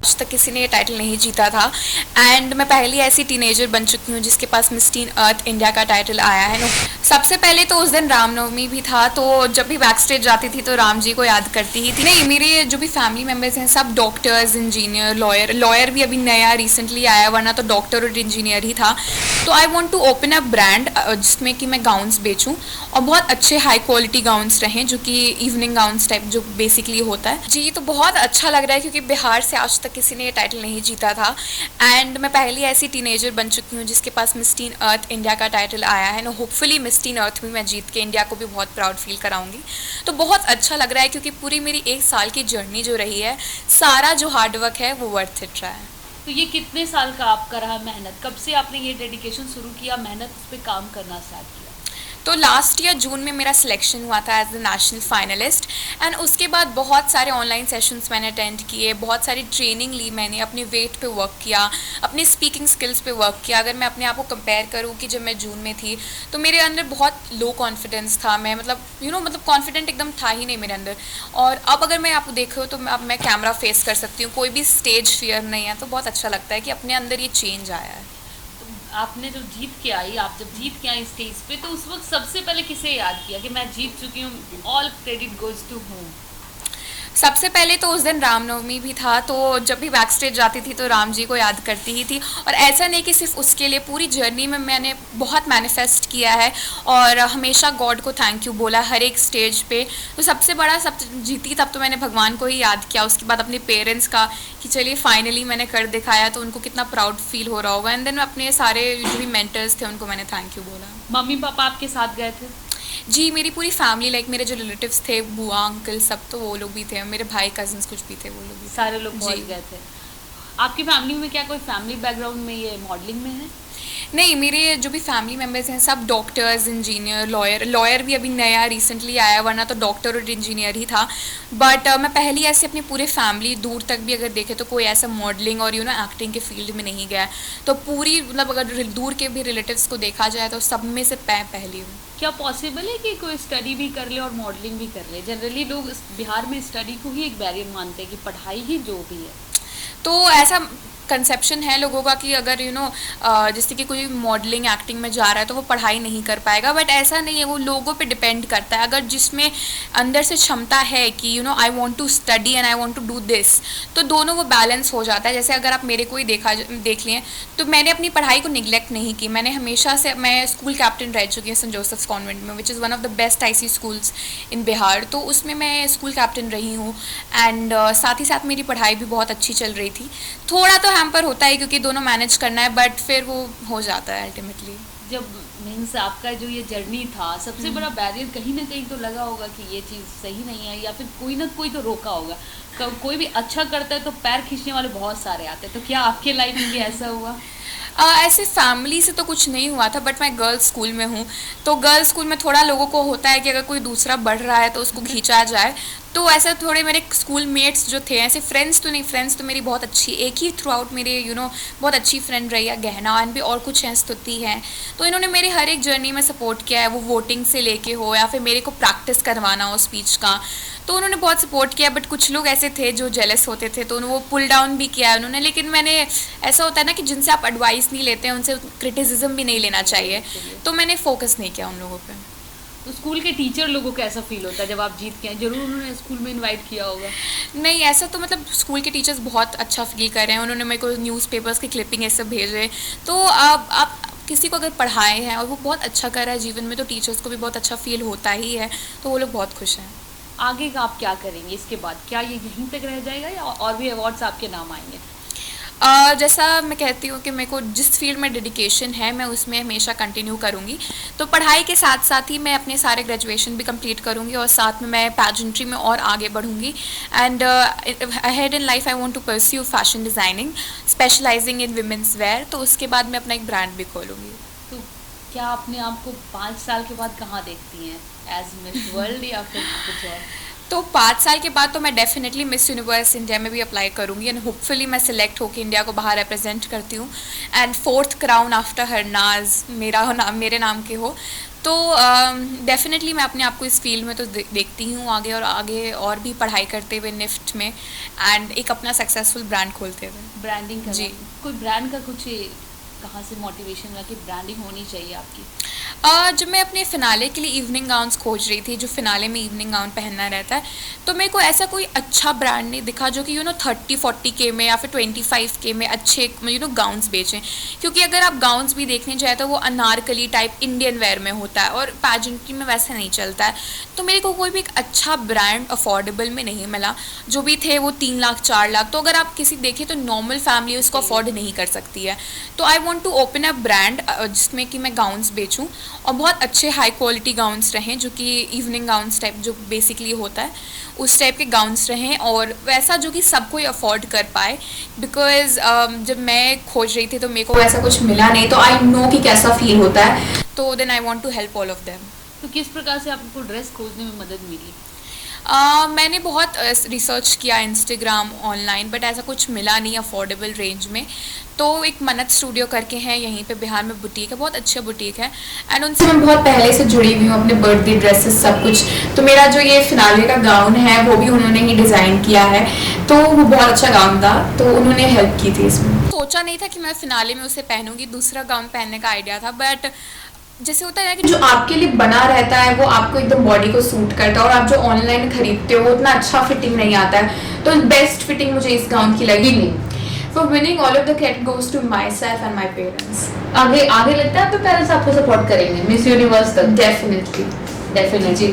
आज तक किसी ने ये टाइटल नहीं जीता था एंड मैं पहली ऐसी टीनेजर बन चुकी हूँ जिसके पास मिस टीन अर्थ इंडिया का टाइटल आया है। सबसे पहले तो उस दिन रामनवमी भी था, तो जब भी बैक स्टेज जाती थी तो राम जी को याद करती ही थी। नहीं, मेरे जो भी फैमिली मेम्बर्स हैं सब डॉक्टर्स, इंजीनियर, लॉयर भी अभी नया रिसेंटली आया, वरना तो डॉक्टर और इंजीनियर ही था। तो I want to open a brand जिसमें कि मैं गाउन्स बेचूँ और बहुत अच्छे हाई क्वालिटी गाउन्स रहें, जो कि इवनिंग गाउन्स टाइप जो बेसिकली होता है। जी, तो बहुत अच्छा लग रहा है क्योंकि बिहार से आज तक किसी ने ये टाइटल नहीं जीता था एंड मैं पहली ऐसी टीनेजर बन चुकी हूँ जिसके पास मिस टीन अर्थ इंडिया का टाइटल आया है ना। होपफुली मिस टीन अर्थ में मैं जीत के इंडिया को भी बहुत प्राउड फील कराऊंगी। तो बहुत अच्छा लग रहा है क्योंकि पूरी मेरी 1 साल की जर्नी जो रही है, सारा जो हार्डवर्क है वो वर्थ इट रहा है। तो ये कितने साल का आपका रहा मेहनत? कब से आपने ये डेडिकेशन शुरू किया, मेहनत उस पर काम करना स्टार्ट किया? तो लास्ट ईयर जून में मेरा सिलेक्शन हुआ था as a national finalist and उसके बाद बहुत सारे ऑनलाइन सेशंस मैंने अटेंड किए, बहुत सारी ट्रेनिंग ली मैंने, अपने वेट पे वर्क किया, अपनी स्पीकिंग स्किल्स पे वर्क किया। अगर मैं अपने आप को कंपेयर करूँ कि जब मैं जून में थी तो मेरे अंदर बहुत लो कॉन्फिडेंस था, मैं मतलब कॉन्फिडेंट एकदम था ही नहीं मेरे अंदर। और अब अगर मैं आपको देख रही हूँ तो अब मैं कैमरा फेस कर सकती हूँ, कोई भी स्टेज फियर नहीं है। तो बहुत अच्छा लगता है कि अपने अंदर ये चेंज आया है। आपने जब जीत के आई, आप जब जीत के आई स्टेज पे, तो उस वक्त सबसे पहले किसे याद किया कि मैं जीत चुकी हूँ, ऑल क्रेडिट गोज टू हूँ? सबसे पहले तो उस दिन रामनवमी भी था, तो जब भी बैक स्टेज जाती थी तो राम जी को याद करती ही थी। और ऐसा नहीं कि सिर्फ उसके लिए, पूरी जर्नी में मैंने बहुत मैनिफेस्ट किया है और हमेशा गॉड को थैंक यू बोला हर एक स्टेज पे। तो सबसे बड़ा सब जीती तब तो मैंने भगवान को ही याद किया, उसके बाद अपने पेरेंट्स का कि चलिए फाइनली मैंने कर दिखाया, तो उनको कितना प्राउड फील हो रहा होगा। एंड देन अपने सारे जो भी मेंटर्स थे उनको मैंने थैंक यू बोला। मम्मी पापा आपके साथ गए थे? जी, मेरी पूरी फैमिली, लाइक मेरे जो रिलेटिव्स थे, बुआ अंकल, सब तो वो लोग भी थे, मेरे भाई कजन्स कुछ भी थे, वो लोग भी सारे लोग थे। पहुंच जी गए थे। आपकी फैमिली में क्या कोई फैमिली बैकग्राउंड में ये मॉडलिंग में है? नहीं, मेरे जो भी फैमिली मेम्बर्स हैं सब डॉक्टर्स, इंजीनियर, लॉयर भी अभी नया रिसेंटली आया, वरना तो डॉक्टर और इंजीनियर ही था। बट मैं पहली ऐसे अपनी पूरे फैमिली दूर तक भी अगर देखें तो कोई ऐसा मॉडलिंग और एक्टिंग के फील्ड में नहीं गया है। तो पूरी मतलब अगर दूर के भी रिलेटिव्स को देखा जाए तो सब में से मैं पहली हूँ। क्या पॉसिबल है कि कोई स्टडी भी कर ले और मॉडलिंग भी कर ले? जनरली लोग बिहार में स्टडी को ही एक बैरियर मानते हैं कि पढ़ाई ही जो भी है। तो ऐसा कंसेप्शन है लोगों का कि अगर जैसे कि कोई मॉडलिंग एक्टिंग में जा रहा है तो वो पढ़ाई नहीं कर पाएगा, बट ऐसा नहीं है, वो लोगों पे डिपेंड करता है। अगर जिसमें अंदर से क्षमता है कि I want to study and I want to do this, तो दोनों वो बैलेंस हो जाता है। जैसे अगर आप मेरे को ही देख लिए तो मैंने अपनी पढ़ाई को निगलेक्ट नहीं की, मैंने हमेशा से, मैं स्कूल कैप्टन रह चुकी हूँ सेंट जोसेफ्स कॉन्वेंट में, which is one of the best IC schools in Bihar. तो उसमें मैं स्कूल कैप्टन रही हूँ एंड साथ ही साथ मेरी पढ़ाई भी बहुत अच्छी चल रही थी। थोड़ा तो हैम्पर होता है क्योंकि दोनों मैनेज करना है, बट फिर वो हो जाता है अल्टीमेटली। जब मीन्स आपका जो ये जर्नी था, सबसे बड़ा बैरियर कहीं ना कहीं तो लगा होगा कि ये चीज़ सही नहीं है, या फिर कोई ना कोई तो रोका होगा। कोई भी अच्छा करता है तो पैर खींचने वाले बहुत सारे आते हैं, तो क्या आपके लाइफ में भी ऐसा हुआ? ऐसे फैमिली से तो कुछ नहीं हुआ था, बट मैं गर्ल्स स्कूल में हूँ, तो गर्ल्स स्कूल में थोड़ा लोगों को होता है कि अगर कोई दूसरा बढ़ रहा है तो उसको खींचा जाए। तो ऐसा थोड़े मेरे स्कूल मेट्स जो थे, ऐसे फ्रेंड्स तो नहीं, फ्रेंड्स तो मेरी बहुत अच्छी, एक ही थ्रू आउट मेरे बहुत अच्छी फ्रेंड रही है गहना, एंड भी और कुछ हैं, स्तुति हैं। तो इन्होंने मेरी हर एक जर्नी में सपोर्ट किया है, वो वोटिंग से लेके हो या फिर मेरे को प्रैक्टिस करवाना हो स्पीच का, तो उन्होंने बहुत सपोर्ट किया। बट कुछ लोग ऐसे थे जो जेलस होते थे, तो वो पुल डाउन भी किया उन्होंने। लेकिन मैंने, ऐसा होता है ना कि जिनसे आप एडवाइस नहीं लेते हैं उनसे क्रिटिसिज्म भी नहीं लेना चाहिए, तो मैंने फोकस नहीं किया उन लोगों पे। तो स्कूल के टीचर लोगों को ऐसा फील होता है जब आप जीत के आए? जरूर उन्होंने स्कूल में इनवाइट किया होगा। नहीं, ऐसा तो मतलब स्कूल के टीचर्स बहुत अच्छा फील कर रहे हैं, उन्होंने मेरे को न्यूज़पेपर्स की क्लिपिंग ये सब भेजे। तो आप किसी को अगर पढ़ाए हैं और वो बहुत अच्छा कर रहा है जीवन में, तो टीचर्स को भी बहुत अच्छा फील होता ही है, तो वो लोग बहुत खुश हैं। आगे का आप क्या करेंगे इसके बाद? क्या ये यहीं तक रह जाएगा या और भी अवार्ड्स आपके नाम आएंगे? जैसा मैं कहती हूँ कि मेरे को जिस फील्ड में डेडिकेशन है मैं उसमें हमेशा कंटिन्यू करूँगी। तो पढ़ाई के साथ साथ ही मैं अपने सारे ग्रेजुएशन भी कंप्लीट करूँगी और साथ में मैं पैजेंट्री में और आगे बढ़ूँगी। And ahead in life I want to pursue fashion designing, specialising in women's wear. तो उसके बाद मैं अपना एक ब्रांड भी खोलूँगी। तो क्या अपने आप को 5 साल के बाद कहाँ देखती हैं? एज मिस वर्ल्ड या फिर कुछ और? तो 5 साल के बाद तो मैं डेफिनेटली मिस यूनिवर्स इंडिया में भी अप्लाई करूँगी एंड होपफुली मैं सिलेक्ट होकर इंडिया को बाहर रिप्रेजेंट करती हूँ। And 4th crown after Harnaaz मेरे नाम के हो। तो डेफिनेटली मैं अपने आप को इस फील्ड में तो देखती हूँ आगे और आगे, और भी पढ़ाई करते हुए निफ्ट में, एंड एक अपना सक्सेसफुल ब्रांड खोलते हुए। ब्रांडिंग करना, जी। कोई ब्रांड का कुछ कहाँ से मोटिवेशन हुआ कि ब्रांडिंग होनी चाहिए आपकी? जब मैं अपने फिनाले के लिए इवनिंग गाउन्स खोज रही थी, जो फिनाले में इवनिंग गाउन पहनना रहता है, तो मेरे को ऐसा कोई अच्छा ब्रांड नहीं दिखा जो कि 30-40 के में या फिर 25 के में अच्छे गाउन्स बेचें। क्योंकि अगर आप गाउन्स भी देखने जाए तो वो अनारकली टाइप इंडियन वेयर में होता है और पैजेंट्री में वैसे नहीं चलता है। तो मेरे को कोई भी एक अच्छा ब्रांड अफोर्डेबल में नहीं मिला। जो भी थे वो 3 लाख 4 लाख, तो अगर आप किसी देखें तो नॉर्मल फैमिली उसको अफोर्ड नहीं कर सकती है। तो I want to open a brand जिसमें कि मैं गाउन्स बेचूँ और बहुत अच्छे हाई क्वालिटी गाउन्स रहें, जो कि इवनिंग गाउन्स टाइप जो बेसिकली होता है उस टाइप के गाउन्स रहें, और वैसा जो कि सब कोई अफोर्ड कर पाए। बिकॉज जब मैं खोज रही थी तो मेरे को ऐसा कुछ मिला नहीं, तो आई नो कि कैसा फील होता है, तो then I want to help all of them. तो किस प्रकार से आपको ड्रेस खोजने में मदद मिली? मैंने बहुत रिसर्च किया इंस्टाग्राम ऑनलाइन, बट ऐसा कुछ मिला नहीं अफोर्डेबल रेंज में। तो एक मन्नत स्टूडियो करके हैं यहीं पे बिहार में, बुटीक है, बहुत अच्छा बुटीक है, एंड उनसे मैं बहुत पहले से जुड़ी हुई हूँ, अपने बर्थडे ड्रेसेस सब कुछ। तो मेरा जो ये फिनाले का गाउन है वो भी उन्होंने ही डिज़ाइन किया है, तो वो बहुत अच्छा गाउन था, तो उन्होंने हेल्प की थी इसमें। सोचा नहीं था कि मैं फिनाले में उसे पहनूंगी, दूसरा गाउन पहनने का आइडिया था, बट जैसे होता है कि जो आपके लिए बना रहता है वो आपको एकदम बॉडी को सूट करता है, और आप जो ऑनलाइन खरीदते हो वो उतना अच्छा फिटिंग नहीं आता है। तो बेस्ट फिटिंग मुझे इस गाउन की लगी नहीं। For winning all of the credit goes to myself and my parents. आगे आगे लगता है आपके पेरेंट्स आपको सपोर्ट करेंगे मिस यूनिवर्स तक? डेफिनेटली। डेफिनेटली।